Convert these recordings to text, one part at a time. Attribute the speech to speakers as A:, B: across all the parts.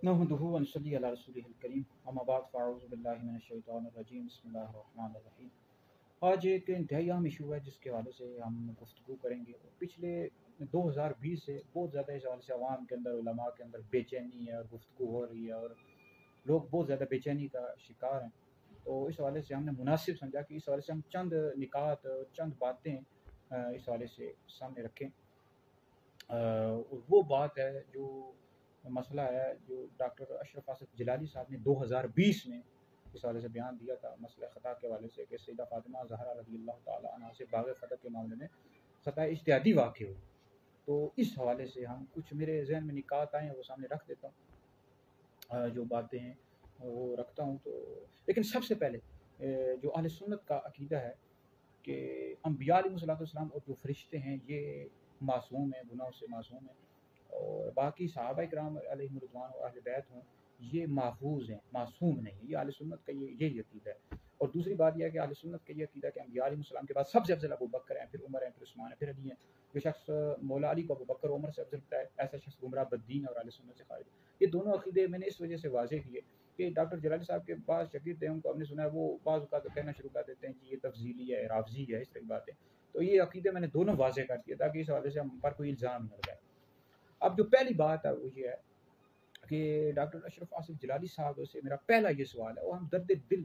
A: नहमदुहु व नसल्ली अला रसूलिहिल करीम अम्मा बाद फ़अऊज़ु बिल्लाहि मिनश शैतानिर रजीम बिस्मिल्लाहिर रहमानिर रहीम। आज एक इंतहाई अहम इशू है जिसके हवाले से हम गुफ्तगू करेंगे। पिछले 2020 से बहुत ज़्यादा इस हवाले से अवाम के अंदर उलमा के अंदर बेचैनी है और गुफ्तगू हो रही है और लोग बहुत ज़्यादा बेचैनी का शिकार हैं। तो इस हवाले से हमने मुनासिब समझा कि इस हवाले से हम चंद निकात चंद बातें इस हवाले से सामने रखें। वो बात है जो मसला है जो डॉक्टर अशरफ आसिफ जिलानी साहब ने 2020 में इस हवाले से बयान दिया था मसला ख़ता के हवाले से कि सैयदा फ़ातिमा ज़हरा रज़ी अल्लाह ताला अन्हा से बाग़ फ़तह के मामले में ख़ता इज्तिहादी वाक़या हुई। तो इस हवाले से हम कुछ मेरे जहन में निकात आए हैं वो सामने रख देता हूँ। जो बातें हैं वो रखता हूँ। तो लेकिन सबसे पहले जो अहले सुन्नत का अक़ीदा है कि अम्बिया अलैहिस्सलाम और जो फरिश्ते हैं ये मासूम हैं, गुनाहों से मासूम हैं, और बाकी सहाबा इकराम अलैहिम रिज़वान और अहले बैत हों ये महफूज हैं, मासूम नहीं। ये अहले सुन्नत का यही अक़ीदा है। और दूसरी बात यह है कि अहले सुन्नत का ये अक़ीदा है कि अम्बिया अलैहिस्सलाम के बाद सबसे अफ़ज़ल अबू बकर हैं, फिर उमर हैं, फिर उस्मान हैं, फिर अली हैं। जो शख्स मौला अली को अबू बकर उमर से अफ़ज़ल होता है, ऐसा शख्स गुमराह बद्दीन और अहले सुन्नत से खारिज। ये दोनों अक़ीदे मैंने इस वजह से वाज़ेह किए कि डॉक्टर जिलानी साहब के पास शागिर्द हैं, उनको हमने सुना है वो बाज़ औक़ात कहना शुरू कर देते हैं कि ये तफ़ज़ीली है, राफ़ज़ी है, इस तरह की बातें। तो ये अक़ीदे मैंने दोनों वाज़ेह कर दिए ताकि इस हवाले से हम पर कोई इल्ज़ाम न लगाए। अब जो पहली बात है वो ये है कि डॉक्टर अशरफ आसिफ जिलानी साहब से मेरा पहला ये सवाल है, और हम दर्द दिल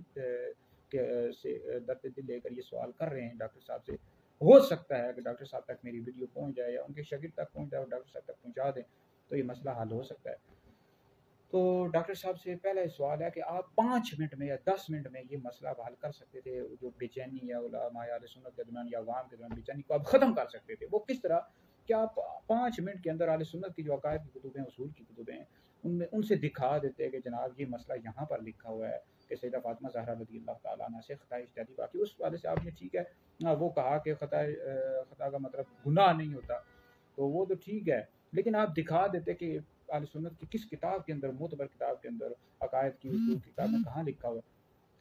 A: लेकर ये सवाल कर रहे हैं डॉक्टर साहब से। हो सकता है कि डॉक्टर साहब तक मेरी वीडियो पहुंच जाए या उनके शागिर्द तक पहुंच जाए और डॉक्टर साहब तक पहुंचा दें तो ये मसला हल हो सकता है। तो डॉक्टर साहब से पहला ये सवाल है कि आप 5 मिनट में या 10 मिनट में ये मसला हल कर सकते थे, जो बेचैनी या उलमा या अहले सुन्नत के दरमियान या अवाम के दरमियान बेचैनी को आप ख़त्म कर सकते थे, वो किस तरह? क्या आप 5 मिनट के अंदर अहले सुन्नत की जो अकायद की कुतुब हैं, उसूल की कुतुब हैं, उनमें उनसे दिखा देते कि जनाब ये मसला यहाँ पर लिखा हुआ है कि सैयदा फ़ातिमा ज़हरा रज़ी अल्लाह ताला अन्हा से ख़ता इज्तिहादी वाक़या। उस वाले से आपने ठीक है वो कहा कि ख़ता का मतलब गुनाह नहीं होता, तो वो तो ठीक है, लेकिन आप दिखा देते कि अहले सुन्नत की किस किताब के अंदर, मोतबर किताब के अंदर, अकायद की उसूल किताब में कहाँ लिखा हुआ है।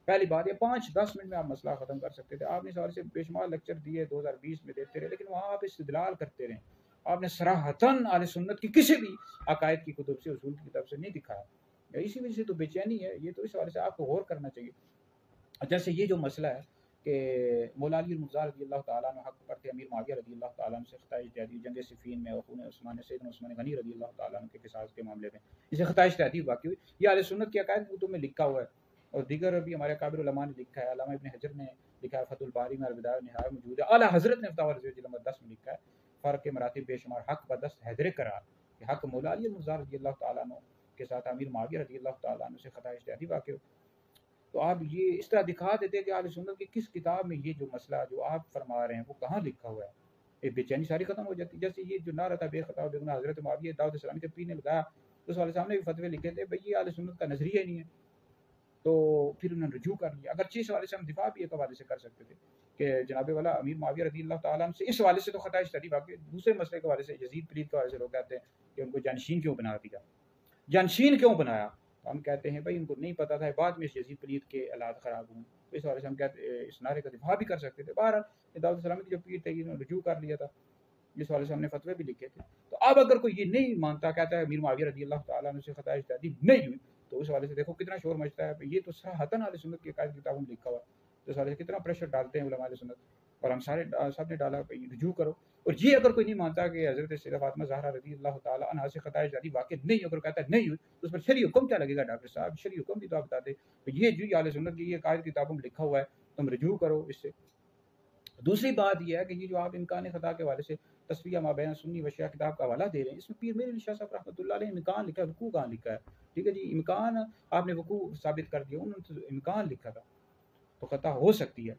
A: पहली बात ये 5-10 मिनट में आप मसला ख़त्म कर सकते थे। आपने इस हवाले से बेशुमार लेक्चर दिए 2020 में देते रहे, लेकिन वहाँ आप इस्तिदलाल करते रहे। आपने सराहतन अहले सुन्नत की किसी भी अकायद की कुतुब से, उसूल की किताब से नहीं दिखाया। इसी वजह से तो बेचैनी है। ये तो इस हवाले से आपको गौर करना चाहिए। जैसे ये जो मसला है कि मौला अली मुर्तज़ा रज़ी अल्लाह ताला अन्हु हक़ पर थे, अमीर मुआविया रज़ी अल्लाह ताला अन्हु से ख़ता इज्तिहादी जंग सिफ़ीन में खून उस्मान सैयदना उस्मान गनी रज़ी अल्लाह ताला अन्हु के क़िसास के मामले में इसे ख़ता इज्तिहादी वाक़या हुई। ये अहले सुन्नत की अकायद की कुतुब में लिखा हुआ है और दीगर भी हमारे अकाबिर उलमा ने लिखा है। अल्लामा इब्न हजर ने लिखा है, फ़तहुल बारी में अल-बिदाया व निहाया मौजूद है। आला हज़रत ने फ़तावा रज़विय्यत नंबर 10 में लिखा है, फ़र्क़ के मरातिब बेशुमार हक़ बदस्त हैदर करार कि हक़ मौला अली मुर्तज़ा रज़ी अल्लाह ताला अन्हु के साथ अमीर मुआविया रज़ी अल्लाह ताला अन्हु से ख़ता इज्तिहादी वाक़या। तो आप ये इस तरह दिखा देते कि अहले सुन्नत की किस किताब में ये जो मसला जो आप फरमा रहे हैं वो कहाँ लिखा हुआ है। ये बेचैनी सारी ख़त्म हो जाती। जैसे ये जो नारा था बेख़ता व बेगुनाह हज़रत मुआविया दाऊद इस्लामी के पीर ने लगाया, उस वाले साहब ने भी फ़तवे लिखे थे, भई ये अहले सुन्नत का नज़रिया ही नहीं है। तो फिर उन्होंने रुजू कर लिया। अगरचे इस हवाले से हम दिफा भी एक हवाले से कर सकते थे कि जनाब वाला अमीर मुआविया रज़ी अल्लाह ताला अन्हु से इस हवाले से तो ख़ता इज्तिहादी वाक़या। दूसरे मसले के हवाले से यज़ीद पलीद के हवाले से लोग कहते हैं कि उनको जानशीन क्यों बना दिया, जानशीन क्यों बनाया? तो हम कहते हैं भाई उनको नहीं पता था, बाद में इस यज़ीद पलीद के हालात ख़राब हुए। तो इस हवाले से हम कहते इस नारे का दिफा भी कर सकते थे। बहरहाल दाऊद इस्लामी के जो पीर थे इन्होंने रुजू कर लिया था। इस वाले से हमने फतवे भी लिखे थे। तो अब अगर कोई ये नहीं मानता, कहता है अमीर मुआविया रज़ी अल्लाह ताला अन्हु से ख़ता इज्तिहादी नहीं हुई, तो उस हवाले से देखो कितना शोर मचता है। ये तो सराहतन अहले सुन्नत की अकायद किताबों में लिखा हुआ है। तो इस हवाले से कितना प्रेशर डालते हैं उलमा अहले सुन्नत, और हम सारे सब ने डाला भई रुजू करो। और ये अगर कोई नहीं मानता कि हज़रत सैयदा फ़ातिमा ज़हरा रज़ी अल्लाह ताला अन्हा से ख़ता इज्तिहादी वाक़या नहीं, अगर कहता है नहीं हुई, तो उस पर शरई हुक्म क्या लगेगा डॉक्टर साहब? शरई हुक्म भी तो आप बता दें। तो ये जो अहले सुन्नत की ये अकायद किताबों में लिखा हुआ है, तुम रुजू करो इससे। दूसरी बात यह है कि ये जो आप इम्कान ख़ता के हवाले से तस्वीया माबैन सुन्नी व शिया किताब का हवाला दे रहे हैं, इसमें पीर मेरे अली शाह साहब रहमतुल्लाह अलैह ने इम्कान लिखा है, वक़ू कहाँ लिखा है? ठीक है जी, इम्कान आपने वक़ू साबित कर दिया, उन्होंने तो इम्कान लिखा था, तो ख़ता हो सकती है,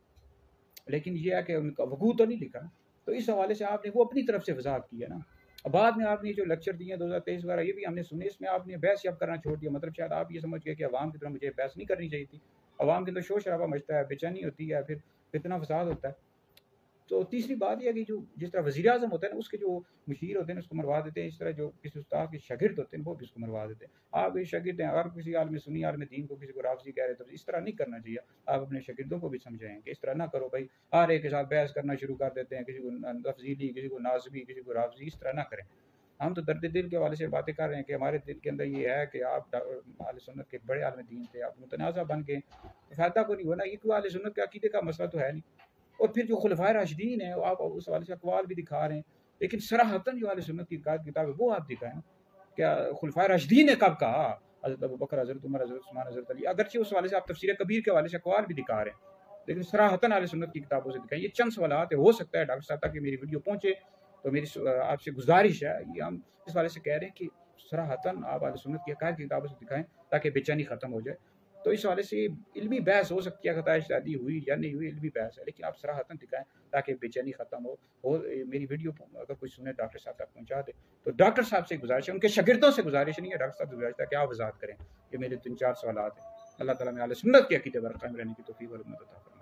A: लेकिन ये है कि उनका वक़ू तो नहीं लिखा। तो इस हवाले से आपने वो अपनी तरफ से वज़ाहत की है ना। बाद में आपने जो लेक्चर दिए हैं 2023 वगैरह ये भी हमने सुने, इसमें आपने बहस अब करना छोड़ दिया। मतलब शायद आप ये समझ गए कि अवाम की तरफ मुझे बहस नहीं करनी चाहिए थी। अवाम के अंदर शोर शराबा मचता है, बेचैनी होती है, फिर फितना फसाद होता है। तो तीसरी बात ये है कि जो जिस तरह वज़ीर-ए-आज़म होता है ना, उसके जो मुशीर होते हैं उसको मरवा देते हैं, इस तरह जो किसी उस्ताद के शागिर्द होते हैं वो भी उसको मरवा देते हैं। आप ये शागिर्द हैं, अगर किसी आलिम सुन्नी आलिम दीन को किसी को राफ़ज़ी कह रहे हैं तो इस तरह नहीं करना चाहिए। आप अपने शागिर्दों को भी समझाएँ कि इस तरह ना करो भाई, हर एक के साथ बहस करना शुरू कर देते हैं, किसी को तफ़ज़ीली, किसी को नाज़िमी, किसी को राफ़ज़ी, इस तरह ना करें। ہم تو درد دل کے حوالے سے باتیں کر رہے ہیں کہ ہمارے دل کے اندر یہ ہے کہ آپ اہل سنت کے بڑے عالم دین تھے، آپ متنازع بن گئے، فائدہ کو نہیں ہونا، یہ کوئی اہل سنت کے عقیدے کا مسئلہ تو ہے نہیں۔ اور پھر جو خلفائے راشدین ہیں آپ اس حوالے سے اقوال بھی دکھا رہے ہیں، لیکن صراحتاً جو اہل سنت کی کتاب ہے وہ آپ دکھائیں۔ کیا خلفائے راشدین نے کب کہا حضرت ابوبکر، حضرت عمر، حضرت عثمان، حضرت علی، اگرچہ اس حوالے سے آپ تفسیر کبیر کے حوالے سے اقوال بھی دکھا رہے ہیں، لیکن صراحتاً اہل سنت کی کتابوں سے دکھائیں۔ یہ چند سوالات ہیں، ہو سکتا ہے ڈاکٹر صاحب تک کہ میری ویڈیو پہنچے، تو میری آپ سے گزارش ہے، یہ ہم اس حوالے سے کہہ رہے ہیں کہ صراحتاً آپ اہل سنت کی عقائد کی کتابوں سے دکھائیں تاکہ بے چینی ختم ہو جائے۔ تو اس حوالے سے علمی بحث ہو سکتی ہے، خطا اجتہادی ہوئی یا نہیں ہوئی، علمی بحث ہے، لیکن آپ صراحتاً دکھائیں تاکہ بے چینی ختم ہو۔ اور میری ویڈیو اگر کوئی سنے ڈاکٹر صاحب تک پہنچا دے، تو ڈاکٹر صاحب سے گزارش ہے، ان کے شاگردوں سے گزارش نہیں ہے، ڈاکٹر صاحب سے گزارش ہے کہ آپ وضاحت کریں۔ یہ میرے 3-4 سوالات ہیں۔ اللہ تعالیٰ میں اہل سنت کے عقیدے پر قائم رہنے کی توفیق اور مدد عطا فرمائے۔